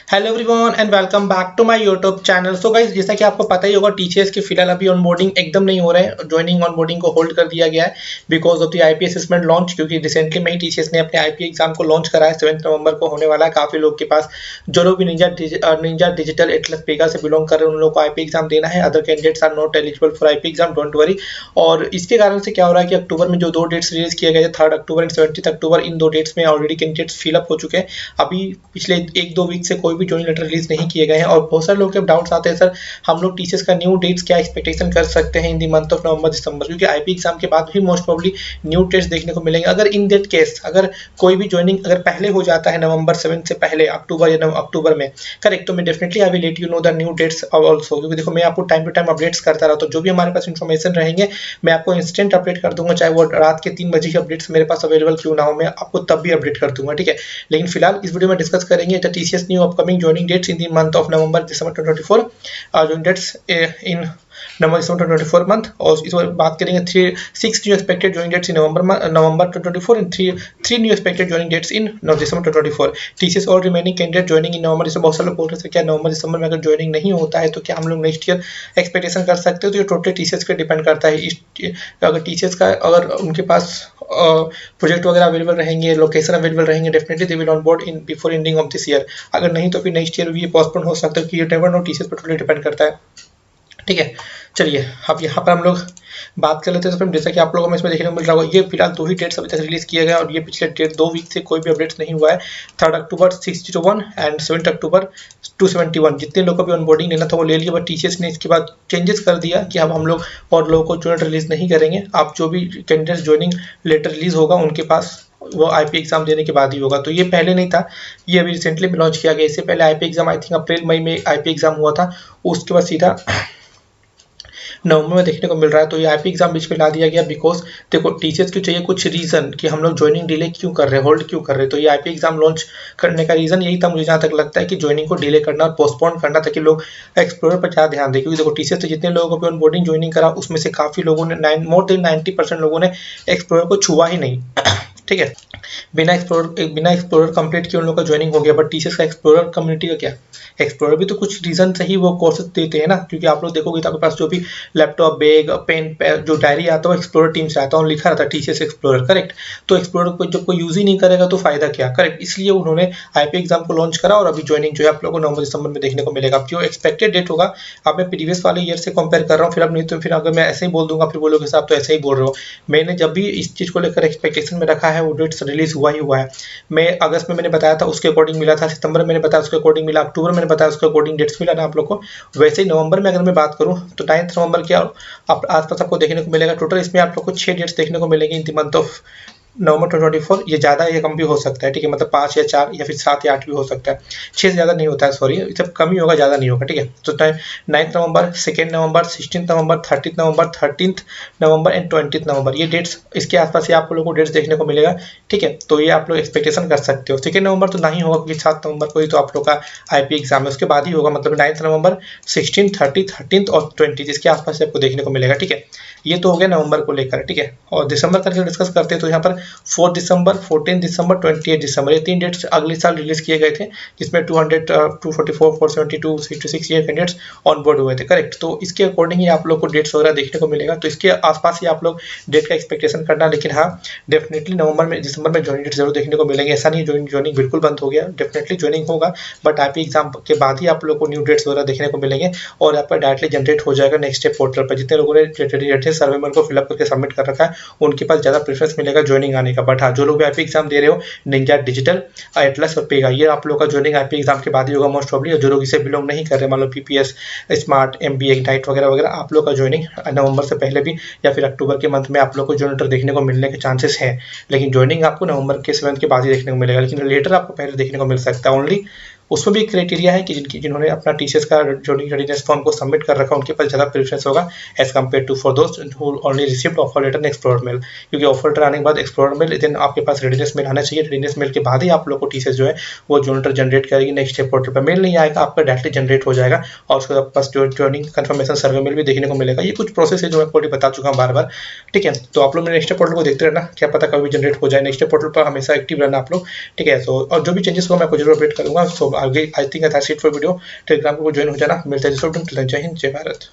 Hello everyone and welcome back to my YouTube channel. So guys, जैसा कि आपको पता ही होगा, टीचर्स के फिलहाल अभी ऑनबोर्डिंग एकदम नहीं हो रहे हैं। ज्वाइनिंग ऑनबोर्डिंग को होल्ड कर दिया गया है because of the IP assessment launch, क्योंकि रिसेंटली में ही टीचर्स ने अपने आईपी एग्जाम को लॉन्च करा है। 7 नवंबर को होने वाला है। काफी लोग के पास, जो लोग भी निंजा डिजिटल एटलस पेगा से बिलोंग कर रहे हैं, उन लोगों को आईपी एग्जाम देना है। Other candidates are not eligible for IP exam, don't worry. और इसके कारण से क्या हो रहा है कि अक्टूबर में जो 2 डेट्स रिलीज किए गए थे, 3 अक्टूबर एंड 17 अक्टूबर, इन 2 डेट्स में ऑलरेडी कैंडिडेट्स फिलअप हो चुके हैं। अभी पिछले 1-2 वीक से कोई भी ज्वाइनिंग लेटर रिलीज नहीं किए गए हैं। और बहुत सारे लोग के डाउट्स आते हैं, सर हम लोग टीचर्स का न्यू डेट्स क्या एक्सपेक्टेशन कर सकते हैं in the month of November December, क्योंकि आईपी एग्जाम के बाद भी मोस्ट प्रोबेबली न्यू डेट्स देखने को मिलेंगे। अगर इन दैट केस अगर कोई भी ज्वाइनिंग अगर पहले हो जाता है नवंबर 7 से पहले, अक्टूबर या अक्टूबर में, करेक्ट, तो मैं definitely I will let you know the new dates also. क्योंकि देखो, मैं आपको टाइम टू टाइम अपडेट्स करता रहता हूँ। जो भी हमारे पास इन्फॉर्मेशन रहेंगे मैं आपको इंस्टेंट अपडेट कर दूंगा, चाहे वो रात के 3 बजे की अपडेट्स मेरे पास अवेलेबल क्यों ना हो, मैं आपको तब भी अपडेट कर दूंगा, ठीक है। लेकिन फिलहाल इस वीडियो में डिस्कस करेंगे the TCS new upcoming joining dates in the month of November December 2024, joining dates in November December 2024 month. और इस बार बात करेंगे 6 new expected joining dates in November 2024 and 3 new expected joining dates in December 2024। TCS और remaining candidate joining in November December. बहुत सारे लोग बोल रहे थे क्या नवंबर दिसंबर में अगर ज्वाइनिंग नहीं होता है तो क्या हम लोग नेक्स्ट ईयर एक्सपेक्टेशन कर सकते हो? तो ये टोटली टीसीएस पे डिपेंड करता है। अगर टीसीएस का अगर उनके पास प्रोजेक्ट वगैरह अवेलेबल रहेंगे, लोकेशन अवेलेबल रहेंगे, definitely they will on board in before ending of this year. अगर नहीं तो फिर नेक्स्ट ईयर भी ये पोस्टपोन हो सकता है, कि ये नेवर नो, टीसीएस पर टोटली डिपेंड करता है, ठीक है। चलिए अब यहाँ पर हम लोग बात कर लेते हैं। तो फिर जैसा कि आप लोगों में इसमें देखने को मिल रहा होगा, ये फिलहाल 2 ही डेट्स अभी तक रिलीज किए गए और ये पिछले 2 वीक से कोई भी अपडेट्स नहीं हुआ है। 3 अक्टूबर 601 एंड 7 अक्टूबर 271। जितने लोगों को भी ऑनबोर्डिंग लेना था वो ले लिया, बट टीचर्स ने इसके बाद चेंजेस कर दिया कि अब हम लोग और लोगों को ज्वाइनिंग रिलीज नहीं करेंगे। आप जो भी कैंडिडेट्स ज्वाइनिंग लेटर रिलीज होगा उनके पास वो आईपी एग्जाम देने के बाद ही होगा। तो ये पहले नहीं था, ये अभी रिसेंटली में लॉन्च किया गया। इससे पहले IP exam I think April मई में आईपी एग्जाम हुआ था, उसके बाद सीधा नवंबर में देखने को मिल रहा है। तो ये आईपी एग्जाम बीच में ला दिया गया बिकॉज देखो, टीचर्स को चाहिए कुछ रीजन कि हम लोग ज्वाइनिंग डिले क्यों कर रहे हैं, होल्ड क्यों कर रहे हैं। तो ये आईपी एग्जाम लॉन्च करने का रीजन यही था, मुझे जहाँ तक लगता है, कि ज्वाइनिंग को डिले करना और पोस्टपोन करना, ताकि लोग एक्सप्लोरर पर ज़्यादा ध्यान दें। क्योंकि देखो, टीचर्स तो जितने लोगों को ऑनबोर्डिंग ज्वाइनिंग करा उसमें से काफ़ी लोगों ने मोर देन 90% लोगों ने एक्सप्लोरर को छुआ ही नहीं, ठीक है। बिना एक्सप्लोरर कंप्लीट किए उन लोगों का ज्वाइनिंग हो गया। बट टीचर्स का एक्सप्लोरर कम्युनिटी का क्या, एक्सप्लोरर भी तो कुछ रीजन से ही वो कोर्सेज देते हैं ना। क्योंकि आप लोग देखोगे तो आपके पास जो भी लैपटॉप, बैग, पेन, जो डायरी आता है वो एक्सप्लोरर टीम से आता है और लिखा रहता है टीचर्स एक्सप्लोरर, करेक्ट। तो एक्सप्लोरर को जब कोई यूज ही नहीं करेगा तो फायदा क्या, करेक्ट। इसलिए उन्होंने आईपी एग्जाम को लॉन्च करा और अभी ज्वाइनिंग जो है आप लोगों को नवंबर दिसंबर में देखने को मिलेगा। जो एक्सपेक्टेड डेट होगा, अब मैं प्रीवियस वाले ईयर से कंपेयर कर रहा हूँ, फिर अब नहीं तो फिर अगर मैं ऐसे ही बोल दूंगा फिर बोलोगे साहब तो ऐसे ही बोल रहे हो। मैंने जब भी इस चीज को लेकर एक्सपेक्टेशन में रखा है वो डेट्स रिलीज हुआ ही हुआ है। मैं अगस्त में मैंने बताया था उसके अकॉर्डिंग मिला था, सितंबर में मैंने बताया उसके अकॉर्डिंग मिला, अक्टूबर में मैंने बताया उसके अकॉर्डिंग डेट्स मिला ना आप लोग को। वैसे ही नवंबर में अगर मैं बात करूं तो 9 नवंबर के आसपास आपको देखने को मिलेगा। टोटल इसमें आप लोग को 6 डेट्स देखने को मिलेंगे इन द मंथ ऑफ नवंबर 2024। ये ज़्यादा या कम भी हो सकता है, ठीक है। मतलब 5 या 4 या फिर 7 या 8 भी हो सकता है। 6 से ज़्यादा नहीं होता है, सॉरी, सब कम ही होगा, ज़्यादा नहीं होगा, ठीक है। तो 9 नवंबर, 2 नवंबर, 16 नवंबर, 30 नवंबर, 13 नवंबर एंड 20 नवंबर, ये डेट्स इसके आसपास ही आप लोगों को डेट्स देखने को मिलेगा, ठीक है। तो ये आप लोग एक्सपेक्टेशन कर सकते हो। 2 नवंबर तो नहीं होगा क्योंकि 7 नवंबर को ही तो आप लोग का आईपी एग्जाम है, उसके बाद ही होगा। मतलब 9 नवंबर, 16, 30, 13 और 20 इसके आसपास आपको देखने को मिलेगा, ठीक है। ये तो हो गया नवंबर को लेकर, ठीक है। और दिसंबर करके डिस्कस करते हैं तो यहाँ पर 4 दिसंबर, 14 दिसंबर, 28 दिसंबर, ये 3 डेट्स अगले साल रिलीज किए गए थे, जिसमें 200, 244, 472, 66 ये कैंडिडेट्स ऑन बोर्ड हुए थे, करेक्ट। तो इसके अकॉर्डिंग ही आप लोग को डेट्स वगैरह देखने को मिलेगा। तो इसके आसपास ही आप लोग डेट का एक्सपेक्टेशन करना। लेकिन हाँ, डेफिनेटली नवंबर में, दिसंबर में ज्वाइनिंग डेट जरूर देखने को मिलेंगे। ऐसा नहीं ज्वाइनिंग बिल्कुल बंद हो गया, डेफिनेटली ज्वाइनिंग होगा, बट आईपी एग्जाम के बाद ही आप लोग को न्यू डेट्स वगैरह देखने को मिलेंगे और यहाँ पर डायरेक्टली जनरेट हो जाएगा नेक्स्ट स्टेप पोर्टल पर। जितने लोगों ने सर्वे मेल को फिलअप करके सबमिट कर रखा है उनके पास ज़्यादा प्रेफरेंस मिलेगा ज्वाइनिंग आने का। बट हाँ, जो लोग भी आईपी एग्जाम दे रहे हो, निंजा डिजिटल, एटलस और पेगा, ये आप लोग का ज्वाइनिंग आईपी एग्जाम के बाद ही होगा मोस्ट प्रोबेबली। और जो लोग इसे बिलोंग नहीं कर रहे, मान लो पीपीएस, स्मार्ट, एमबीए, इग्नाइट वगैरह वगैरह, आप लोग का ज्वाइनिंग नवंबर से पहले भी या फिर अक्टूबर के मंथ में आप लोग को ज्वाइनिंग लेटर देखने को मिलने के चांसेस हैं। लेकिन ज्वाइनिंग आपको नवंबर के 7 के बाद ही देखने को मिलेगा, लेकिन लेटर आपको पहले देखने को मिल सकता है ओनली। उसमें भी क्राइटेरिया है कि जिन्होंने अपना टीचर्स का ज्वाइनिंग रेडीनेस फॉर्म को सबमिट कर रखा उनके पास ज़्यादा प्रेफरेंस होगा as compare to for those who only received offer letter and explorer mail. क्योंकि ऑफर लेटर आने के बाद एक्सप्लोरर मेल, देन आपके पास रेडीनेस मेल आना चाहिए। रेडीनेस मेल के बाद ही आप लोग को टीचर्स जो है वो ज्वाइनिंग लेटर जनरेट करेगी। नेक्स्ट स्टेप पोर्टल पर मेल नहीं आएगा, आपका डायरेक्टली जनरेट हो जाएगा और उसके आपके पास ज्वाइनिंग कंफर्मेशन सर्वे मेल भी देखने को मिलेगा। ये कुछ प्रोसेस है जो मैं आपको बता चुका हूँ बार बार, ठीक है। तो आप लोग मेरे नेक्स्ट पोर्टल को देखते रहना, क्या पता कभी जनरेट हो जाए। नेक्स्ट पोर्टल पर हमेशा एक्टिव रहना आप लोग, ठीक है। सो और जो भी चेंजेस होगा मैं आपको जरूर अपडेट करूँगा। सो आगे I think that's it for video. Telegram को ज्वाइन हो जाना। मिलते हैं जय हिंद जय भारत।